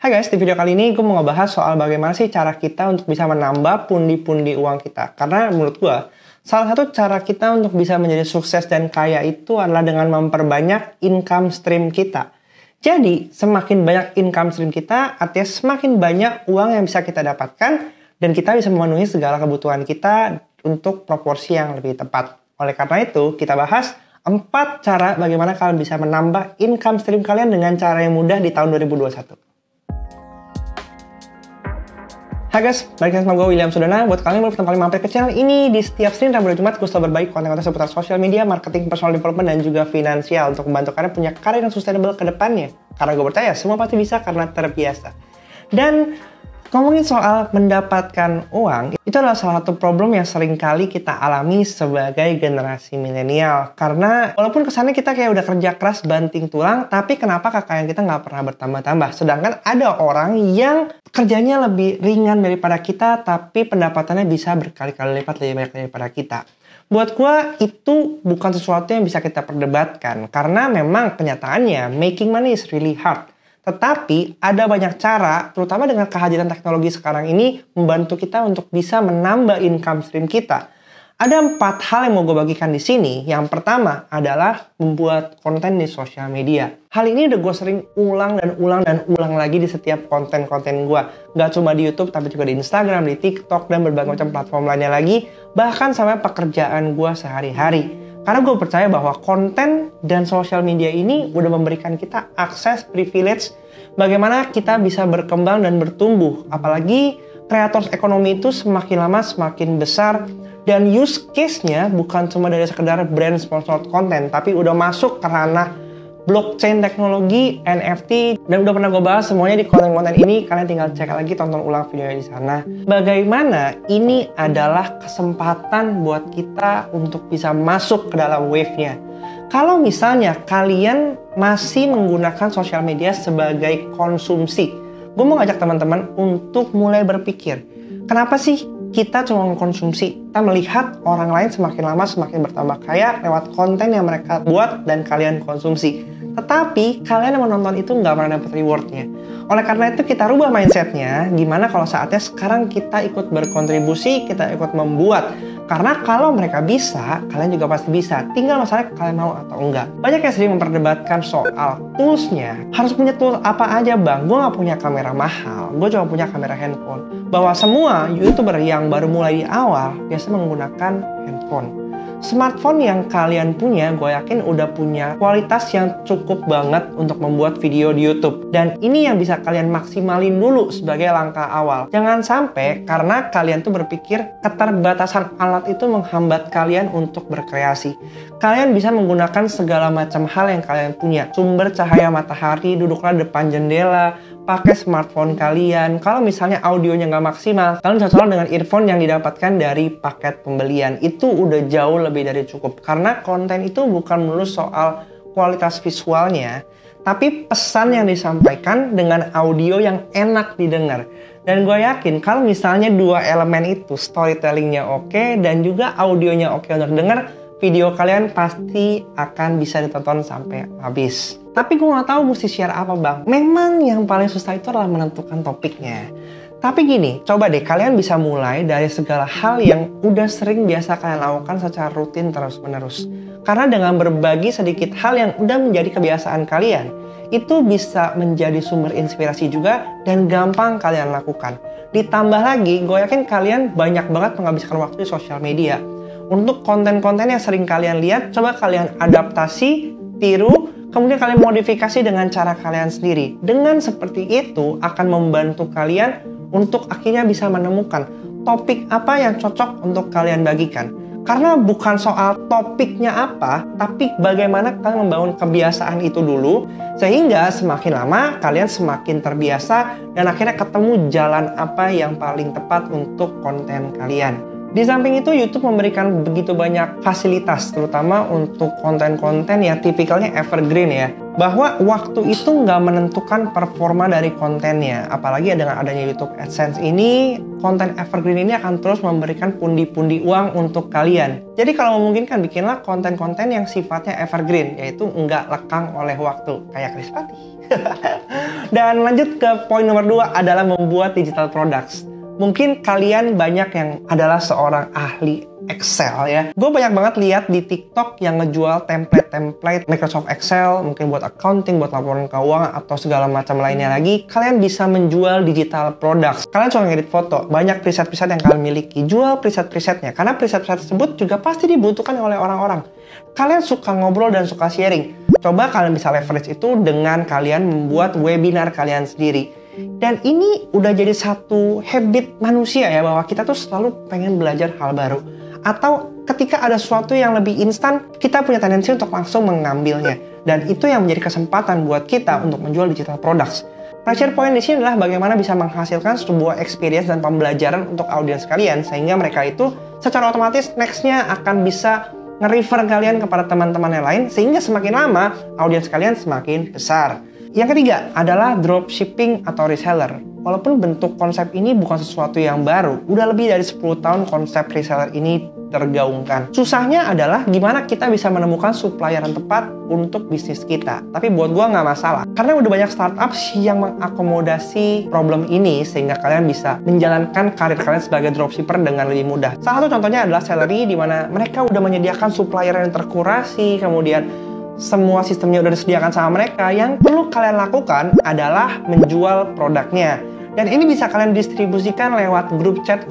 Hai guys, di video kali ini gue mau ngebahas soal bagaimana sih cara kita untuk bisa menambah pundi-pundi uang kita. Karena menurut gue, salah satu cara kita untuk bisa menjadi sukses dan kaya itu adalah dengan memperbanyak income stream kita. Jadi, semakin banyak income stream kita, artinya semakin banyak uang yang bisa kita dapatkan, dan kita bisa memenuhi segala kebutuhan kita untuk proporsi yang lebih tepat. Oleh karena itu, kita bahas 4 cara bagaimana kalian bisa menambah income stream kalian dengan cara yang mudah di tahun 2021. Hai guys, balik lagi sama gue William Sudana. Buat kalian yang pertama kali mampir ke channel ini, di setiap Senin, Rabu, dan Jumat gue selalu berbagi konten-konten seputar sosial media, marketing, personal development, dan juga finansial untuk membantu kalian punya karir yang sustainable ke depannya. Karena gue percaya semua pasti bisa karena terbiasa. Dan ngomongin soal mendapatkan uang, itu adalah salah satu problem yang sering kali kita alami sebagai generasi milenial. Karena walaupun kesannya kita kayak udah kerja keras banting tulang, tapi kenapa kekayaan kita nggak pernah bertambah-tambah? Sedangkan ada orang yang kerjanya lebih ringan daripada kita, tapi pendapatannya bisa berkali-kali lipat lebih banyak daripada kita. Buat gue, itu bukan sesuatu yang bisa kita perdebatkan. Karena memang kenyataannya, making money is really hard. Tetapi ada banyak cara, terutama dengan kehadiran teknologi sekarang ini, membantu kita untuk bisa menambah income stream kita. Ada 4 hal yang mau gue bagikan di sini. Yang pertama adalah membuat konten di sosial media. Hal ini udah gue sering ulang lagi di setiap konten-konten gue. Gak cuma di YouTube, tapi juga di Instagram, di TikTok, dan berbagai macam platform lainnya lagi. Bahkan sampai pekerjaan gue sehari-hari. Karena gue percaya bahwa konten dan sosial media ini udah memberikan kita akses privilege bagaimana kita bisa berkembang dan bertumbuh. Apalagi kreator ekonomi itu semakin lama semakin besar dan use case-nya bukan cuma dari sekedar brand sponsored konten, tapi udah masuk ke ranah blockchain teknologi, NFT, dan udah pernah gue bahas semuanya di konten-konten ini. Kalian tinggal cek lagi, tonton ulang videonya di sana. Bagaimana ini adalah kesempatan buat kita untuk bisa masuk ke dalam wave-nya. Kalau misalnya kalian masih menggunakan sosial media sebagai konsumsi, gue mau ngajak teman-teman untuk mulai berpikir, kenapa sih kita cuma mengkonsumsi? Kita melihat orang lain semakin lama semakin bertambah kaya lewat konten yang mereka buat dan kalian konsumsi. Tetapi kalian yang menonton itu nggak pernah dapat rewardnya. Oleh karena itu kita rubah mindsetnya. Gimana kalau saatnya sekarang kita ikut berkontribusi, kita ikut membuat. Karena kalau mereka bisa, kalian juga pasti bisa. Tinggal masalahnya kalian mau atau enggak. Banyak yang sering memperdebatkan soal toolsnya. Harus punya tools apa aja bang? Gue nggak punya kamera mahal. Gue cuma punya kamera handphone. Bahwa semua YouTuber yang baru mulai di awal biasa menggunakan handphone. Smartphone yang kalian punya, gue yakin udah punya kualitas yang cukup banget untuk membuat video di YouTube. Dan ini yang bisa kalian maksimalin dulu sebagai langkah awal. Jangan sampai karena kalian tuh berpikir keterbatasan alat itu menghambat kalian untuk berkreasi. Kalian bisa menggunakan segala macam hal yang kalian punya. Sumber cahaya matahari, duduklah depan jendela, pakai smartphone kalian. Kalau misalnya audionya nggak maksimal, kalian bisa colok dengan earphone yang didapatkan dari paket pembelian. Itu udah jauh lebih dari cukup. Karena konten itu bukan melulu soal kualitas visualnya, tapi pesan yang disampaikan dengan audio yang enak didengar. Dan gue yakin kalau misalnya 2 elemen itu, storytellingnya oke dan juga audionya oke untuk dengar, video kalian pasti akan bisa ditonton sampai habis. Tapi gue gak tahu mesti share apa bang. Memang yang paling susah itu adalah menentukan topiknya. Tapi gini, coba deh kalian bisa mulai dari segala hal yang udah sering biasa kalian lakukan secara rutin terus-menerus. Karena dengan berbagi sedikit hal yang udah menjadi kebiasaan kalian, itu bisa menjadi sumber inspirasi juga dan gampang kalian lakukan. Ditambah lagi, gue yakin kalian banyak banget menghabiskan waktu di sosial media. Untuk konten-konten yang sering kalian lihat, coba kalian adaptasi, tiru, kemudian kalian modifikasi dengan cara kalian sendiri. Dengan seperti itu akan membantu kalian untuk akhirnya bisa menemukan topik apa yang cocok untuk kalian bagikan. Karena bukan soal topiknya apa, tapi bagaimana kalian membangun kebiasaan itu dulu, sehingga semakin lama kalian semakin terbiasa dan akhirnya ketemu jalan apa yang paling tepat untuk konten kalian. Di samping itu, YouTube memberikan begitu banyak fasilitas, terutama untuk konten-konten yang tipikalnya evergreen ya. bahwa waktu itu nggak menentukan performa dari kontennya. Apalagi dengan adanya YouTube AdSense ini, konten evergreen ini akan terus memberikan pundi-pundi uang untuk kalian. Jadi kalau memungkinkan, bikinlah konten-konten yang sifatnya evergreen, yaitu nggak lekang oleh waktu, kayak Chris Patti. Dan lanjut ke poin nomor 2 adalah membuat digital products. Mungkin kalian banyak yang adalah seorang ahli Excel ya. Gue banyak banget lihat di TikTok yang ngejual template-template Microsoft Excel, mungkin buat accounting, buat laporan keuangan, atau segala macam lainnya lagi. Kalian bisa menjual digital products. Kalian suka ngedit foto, banyak preset-preset yang kalian miliki. Jual preset-presetnya, karena preset-preset tersebut juga pasti dibutuhkan oleh orang-orang. Kalian suka ngobrol dan suka sharing. Coba kalian bisa leverage itu dengan kalian membuat webinar kalian sendiri. Dan ini udah jadi satu habit manusia ya, bahwa kita tuh selalu pengen belajar hal baru. Atau ketika ada sesuatu yang lebih instan, kita punya tendensi untuk langsung mengambilnya. Dan itu yang menjadi kesempatan buat kita untuk menjual digital products. Pressure point di sini adalah bagaimana bisa menghasilkan sebuah experience dan pembelajaran untuk audiens kalian, sehingga mereka itu secara otomatis next-nya akan bisa nge-refer kalian kepada teman-teman yang lain, sehingga semakin lama audiens kalian semakin besar. Yang ketiga adalah dropshipping atau reseller. Walaupun bentuk konsep ini bukan sesuatu yang baru, udah lebih dari 10 tahun konsep reseller ini tergaungkan. Susahnya adalah gimana kita bisa menemukan supplier yang tepat untuk bisnis kita. Tapi buat gua nggak masalah, karena udah banyak startup yang mengakomodasi problem ini sehingga kalian bisa menjalankan karir kalian sebagai dropshipper dengan lebih mudah. Salah satu contohnya adalah Sellery, di mana mereka udah menyediakan supplier yang terkurasi, kemudian semua sistemnya udah disediakan sama mereka. Yang perlu kalian lakukan adalah menjual produknya. Dan ini bisa kalian distribusikan lewat grup chat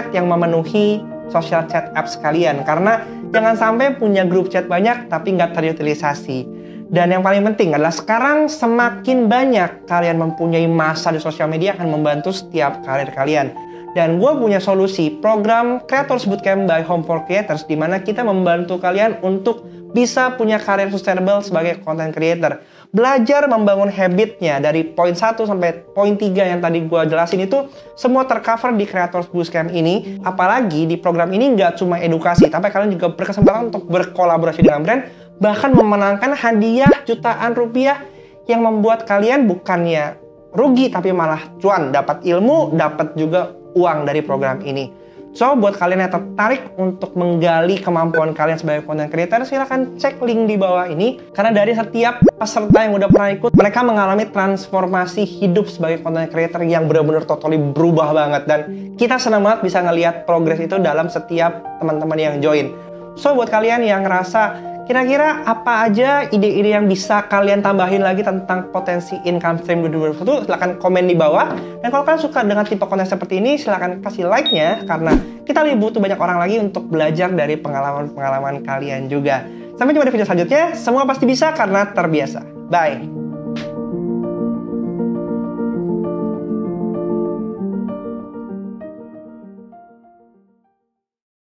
yang memenuhi social chat apps kalian. Karena jangan sampai punya grup chat banyak tapi nggak terutilisasi. Dan yang paling penting adalah sekarang semakin banyak kalian mempunyai masa di sosial media akan membantu setiap karir kalian. Dan gue punya solusi, program Creators Bootcamp by Home for Creators, di mana kita membantu kalian untuk bisa punya karir sustainable sebagai content creator. Belajar membangun habitnya dari poin 1 sampai poin 3 yang tadi gue jelasin itu semua tercover di Creators Bootcamp ini. Apalagi di program ini nggak cuma edukasi, tapi kalian juga berkesempatan untuk berkolaborasi dengan brand, bahkan memenangkan hadiah jutaan rupiah yang membuat kalian bukannya rugi tapi malah cuan, dapat ilmu, dapat juga uang dari program ini. So, buat kalian yang tertarik untuk menggali kemampuan kalian sebagai content creator, silahkan cek link di bawah ini. Karena dari setiap peserta yang udah pernah ikut, mereka mengalami transformasi hidup sebagai content creator yang benar-benar totally berubah banget. Dan kita senang banget bisa ngelihat progres itu dalam setiap teman-teman yang join. So, buat kalian yang ngerasa kira-kira apa aja ide-ide yang bisa kalian tambahin lagi tentang potensi income stream 2021, silahkan komen di bawah. Dan kalau kalian suka dengan tipe konten seperti ini, silahkan kasih like-nya, karena kita lebih butuh banyak orang lagi untuk belajar dari pengalaman-pengalaman kalian juga. Sampai jumpa di video selanjutnya, semua pasti bisa karena terbiasa. Bye!